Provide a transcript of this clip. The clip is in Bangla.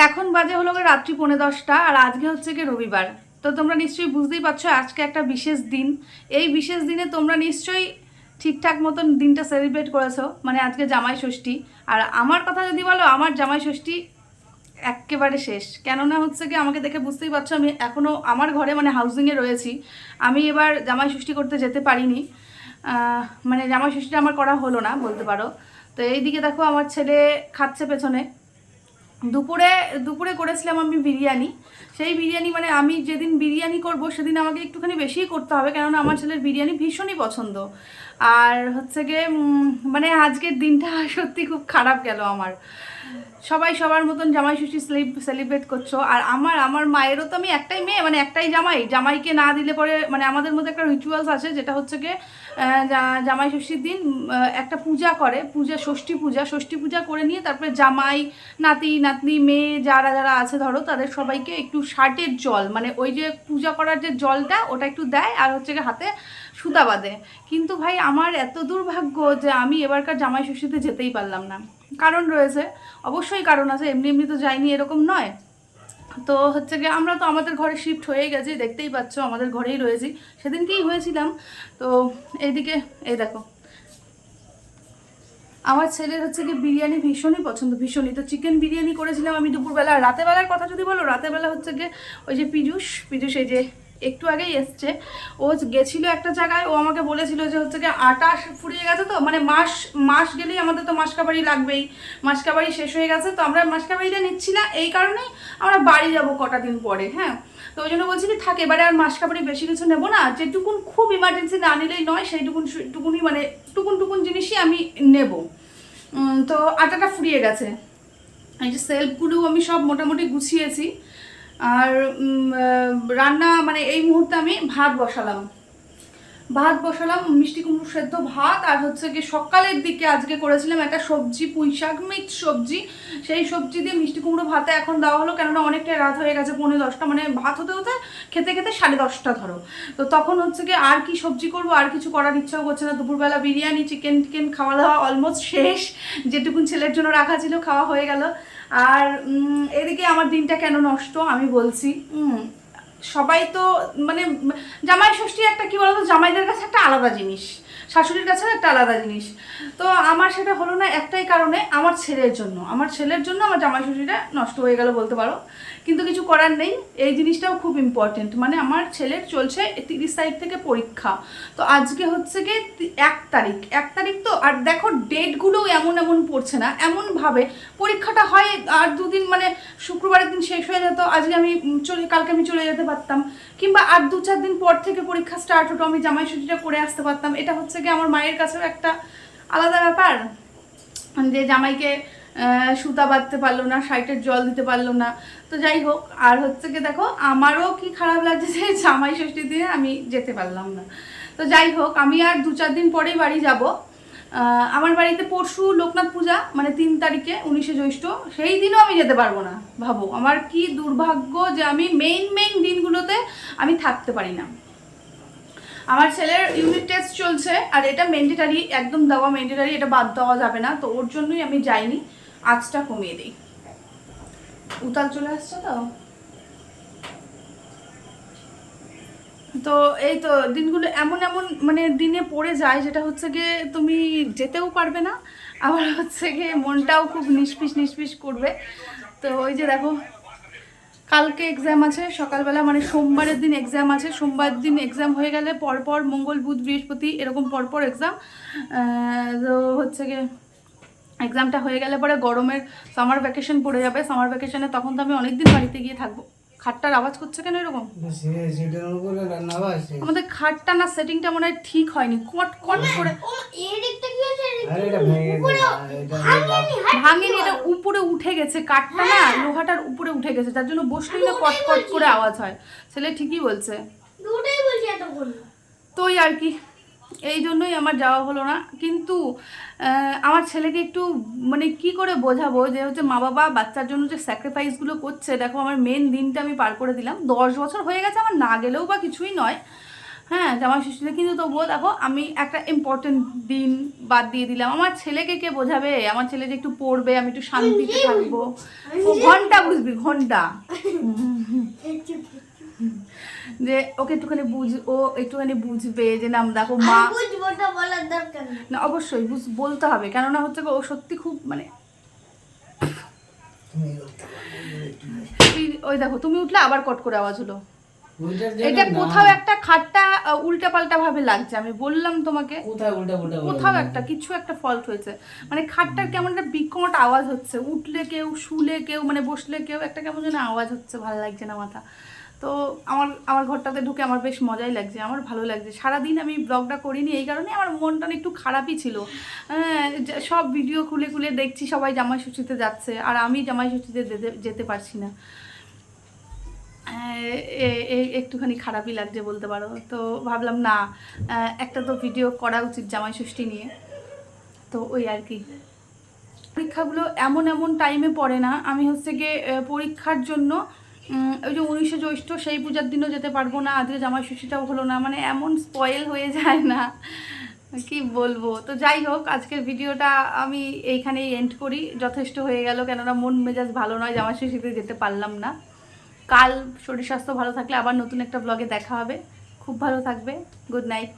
এখন বাজে হলো রাত্রি 10:45 আর আজকে হচ্ছে কি রবিবার। তো তোমরা নিশ্চয়ই বুঝতেই পারছো আজকে একটা বিশেষ দিন। এই বিশেষ দিনে তোমরা নিশ্চয়ই ঠিকঠাক মতন দিনটা সেলিব্রেট করেছো, মানে আজকে জামাই ষষ্ঠী। আর আমার কথা যদি বলো, আমার জামাই ষষ্ঠী একেবারে শেষ। কেননা হচ্ছে কি, আমাকে দেখে বুঝতেই পারছো আমি এখনও আমার ঘরে মানে হাউজিংয়ে রয়েছি। আমি এবার জামাই ষষ্ঠী করতে যেতে পারিনি, মানে জামাই ষষ্ঠীটা আমার করা হলো না বলতে পারো। তো এইদিকে দেখো আমার ছেলে খাচ্ছে পেছনে। দুপুরে দুপুরে করেছিলাম আমি বিরিয়ানি। সেই বিরিয়ানি মানে আমি যেদিন বিরিয়ানি করব সেদিন আমাকে একটুখানি বেশিই করতে হবে, কেননা আমার ছেলের বিরিয়ানি ভীষণই পছন্দ। আর হচ্ছে গিয়ে মানে আজকের দিনটা সত্যি খুব খারাপ গেল আমার। সবাই সবার মতন জামাই ষষ্ঠী সেলিব্রেট করছো, আর আমার মায়েরও তো আমি একটাই মেয়ে, মানে একটাই জামাইকে না দিলে পরে মানে আমাদের মধ্যে একটা রিচুয়ালস আছে, যেটা হচ্ছে গিয়ে জামাই ষষ্ঠীর দিন একটা পূজা করে, ষষ্ঠী পূজা করে নিয়ে তারপরে জামাই নাতি নাতনি মেয়ে যারা যারা আছে ধরো তাদের সবাইকে একটু শার্টের জল, মানে ওই যে পূজা করার যে জলটা ওটা একটু দেয়, আর হচ্ছে গিয়ে হাতে সুতা বাঁধে। কিন্তু ভাই আমার এত দুর্ভাগ্য যে আমি এবারকার জামাই ষষ্ঠীতে যেতেই পারলাম না। কারণ রয়েছে, অবশ্যই কারণ আছে, এমনি এমনি তো যাইনি এরকম নয়। তো হচ্ছে গিয়ে আমরা তো আমাদের ঘরে শিফট হয়ে গেছি, দেখতেই পাচ্ছ আমাদের ঘরেই রয়েছি, সেদিনকেই হয়েছিলাম। তো এইদিকে এই দেখো আমার ছেলের হচ্ছে কি বিরিয়ানি ভীষণই পছন্দ, ভীষণই। তো চিকেন বিরিয়ানি করেছিলাম আমি দুপুরবেলা। আর রাতেরবেলার কথা যদি বলো, রাতেরবেলা হচ্ছে গিয়ে ওই যে পীযূষ এই যে একটু আগেই এসছে, ও গেছিলো একটা জায়গায়, ও আমাকে বলেছিল যে হচ্ছে গিয়ে আটা ফুরিয়ে গেছে, তো মানে মাস গেলেই আমাদের তো মাসকাবাড়ি লাগবেই, মাসকাবাড়ি শেষ হয়ে গেছে, তো আমরা মাসকাবাড়িটা নিচ্ছি না, এই কারণেই আমরা বাড়ি যাব কটা দিন পরে। হ্যাঁ, তো ওই জন্য বলছি কি থাকে, এবারে আর মাসকাবাড়ি বেশি কিছু নেবো না, যেটুকুন খুব ইমার্জেন্সি না নিলেই নয় সেইটুকুনই মানে টুকুন জিনিসই আমি নেব। তো আটাটা ফুরিয়ে গেছে, এই যে সেলফগুলো আমি সব মোটামুটি গুছিয়েছি। আর রান্না মানে এই মুহূর্তে আমি ভাত বসালাম মিষ্টি কুমড়ো সেদ্ধ ভাত। আর হচ্ছে কি সকালের দিকে আজকে করেছিলাম একটা সবজি, পুঁই শাক মিক্স সবজি, সেই সবজি দিয়ে মিষ্টি কুমড়ো ভাতে এখন দেওয়া হলো, কেননা অনেকটাই রাত হয়ে গেছে, 10:45, মানে ভাত হতে হতে খেতে 10:30 ধরো। তো তখন হচ্ছে কি আর কি সবজি করব, আর কিছু করার ইচ্ছাও করছে না। দুপুরবেলা বিরিয়ানি চিকেন খাওয়া দাওয়া অলমোস্ট শেষ, যেটুকুন ছেলের জন্য রাখা ছিল খাওয়া হয়ে গেল। আর এদিকে আমার দিনটা কেন নষ্ট আমি বলছি। সবাই তো মানে জামাই ষষ্ঠী একটা কি বলতো, জামাইদের কাছে একটা আলাদা জিনিস, শাশুড়ির কাছে একটা আলাদা জিনিস। তো আমার সেটা হলো না একটাই কারণে, আমার ছেলের জন্য আমার জামাই ষষ্ঠীটা নষ্ট হয়ে গেল বলতে পারো। কিন্তু কিছু করার নেই, এই জিনিসটাও খুব ইম্পর্টেন্ট। মানে আমার ছেলের চলছে 30 তারিখ থেকে পরীক্ষা, তো আজকে হচ্ছে গিয়ে 1 তারিখ তো। আর দেখো ডেটগুলোও এমন পড়ছে না, এমনভাবে পরীক্ষাটা হয় আর দুদিন, মানে শুক্রবারের দিন শেষ হয়ে যেত, আজকে আমি কালকে আমি চলে যেতে পারতাম, কিংবা আর 2-4 দিন পর থেকে পরীক্ষা স্টার্ট হতো, আমি জামাই ষষ্ঠীটা করে আসতে পারতাম। এটা হচ্ছে কি আমার মায়ের কাছেও একটা আলাদা ব্যাপার, যে জামাইকে সুতা বাঁধতে পারলো না, শাইটের জল দিতে পারলো না। তো যাই হোক, আর হচ্ছে কি দেখো আমারও কি খারাপ লাগছে যে জামাই ষষ্ঠী দিয়ে আমি যেতে পারলাম না। তো যাই হোক, আমি আর 2-4 দিন পরেই বাড়ি যাব। আমার বাড়িতে পরশু লোকনাথ পূজা, মানে 3 তারিখে 19শে জ্যৈষ্ঠ, সেই দিনও আমি যেতে পারবো না। ভাবো আমার কি দুর্ভাগ্য যে আমি মেইন দিনগুলোতে আমি থাকতে পারি না। আমার ছেলের ইউনিট টেস্ট চলছে, আর এটা ম্যান্ডেটারি, একদম দেওয়া ম্যান্ডেটারি, এটা বাদ দেওয়া যাবে না, তো ওর জন্যই আমি যাইনি। আজটা কমিয়ে দিই, উতাল চলে আসছে তো। তো এই তো দিনগুলো এমন মানে দিনে পড়ে যায়, যেটা হচ্ছে গিয়ে তুমি যেতেও পারবে না, আবার হচ্ছে গিয়ে মনটাও খুব নিষ্পিস করবে। তো ওই যে দেখো কালকে এক্সাম আছে সকালবেলা, মানে সোমবারের দিন এক্সাম আছে, সোমবার দিন এক্সাম হয়ে গেলে পরপর মঙ্গল বুধ বৃহস্পতি এরকম পরপর এক্সাম। তো হচ্ছে গিয়ে এক্সামটা হয়ে গেলে পরে গরমের সামার ভ্যাকেশন পড়ে যাবে, সামার ভ্যাকেশনে তখন তো আমি অনেকদিন বাড়িতে গিয়ে থাকবো। খাটটার আওয়াজ করছে কেন এরকম? আমাদের খাটটা না সেটিংটা মনে হয় ঠিক হয়নি, কট করে ভাঙেনি, এটা উপরে উঠে গেছে, কাঠটা না লোহাটার উপরে উঠে গেছে, যার জন্য বসলেই না কট করে আওয়াজ হয়। ছেলে ঠিকই বলছে, তো আর কি, এই জন্যই আমার যাওয়া হলো না। কিন্তু আমার ছেলেকে একটু মানে কি করে বোঝাবো যে হচ্ছে মা বাবা বাচ্চার জন্য যে স্যাক্রিফাইসগুলো করছে। দেখো আমার মেন দিনটা আমি পার করে দিলাম, 10 বছর হয়ে গেছে, আমার না গেলেও বা কিছুই নয়। হ্যাঁ জামাই ষষ্ঠীতে, কিন্তু তবুও দেখো আমি একটা ইম্পর্টেন্ট দিন বাদ দিয়ে দিলাম। আমার ছেলেকে কে বোঝাবে? আমার ছেলে যে একটু পড়বে, আমি একটু শান্তিতে থাকবো। ও ঘন্টা বুঝবি, ঘন্টা যে ওকে একটুখানি ও একটুখানি বুঝবে যে না দেখো মা, বলার দরকার না অবশ্যই বলতে হবে, কেননা হচ্ছে ও সত্যি খুব মানে ওই দেখো তুমি উঠলে আবার কট করে আওয়াজ হলো। এটা কোথাও একটা খাটটা উল্টা পাল্টা ভাবে লাগছে, আমি বললাম তোমাকে কোথাও একটা কিছু একটা ফল্ট হয়েছে, মানে খাটটার কেমন একটা বিকট আওয়াজ হচ্ছে, উঠলে কেউ, শুলে কেউ, মানে বসলে কেউ একটা কেমন যেন আওয়াজ হচ্ছে, ভালো লাগছে না মাথা। তো আমার ঘরটাতে ঢুকে আমার বেশ মজাই লাগছে, আমার ভালো লাগছে। সারাদিন আমি ব্লগটা করিনি এই কারণে আমার মনটা একটু খারাপই ছিল। সব ভিডিও খুলে খুলে দেখছি সবাই জামাই ষষ্ঠীতে যাচ্ছে, আর আমি জামাই ষষ্ঠীতে যেতে পারছি না। একটুখানি খারাপই লাগছে বলতে পারো। তো ভাবলাম না, একটা তো ভিডিও করা উচিত জামাই ষষ্ঠী নিয়ে, তো ওই আর কি। পরীক্ষাগুলো এমন এমন টাইমে পড়ে না, আমি হচ্ছে গিয়ে পরীক্ষার জন্য ওই যে 19শে জ্যৈষ্ঠ সেই পূজার দিনও যেতে পারবো না, আজকে জামাই ষষ্ঠীটাও হলো না, মানে এমন স্পয়েল হয়ে যায় না কি বলবো। তো যাই হোক, আজকের ভিডিওটা আমি এইখানেই এন্ড করি, যথেষ্ট হয়ে গেল, কেননা মন মেজাজ ভালো নয়, জামাই ষষ্ঠীতে যেতে পারলাম না। কাল শরীর স্বাস্থ্য ভালো থাকলে আবার নতুন একটা ব্লগে দেখা হবে। খুব ভালো থাকবে। Good night.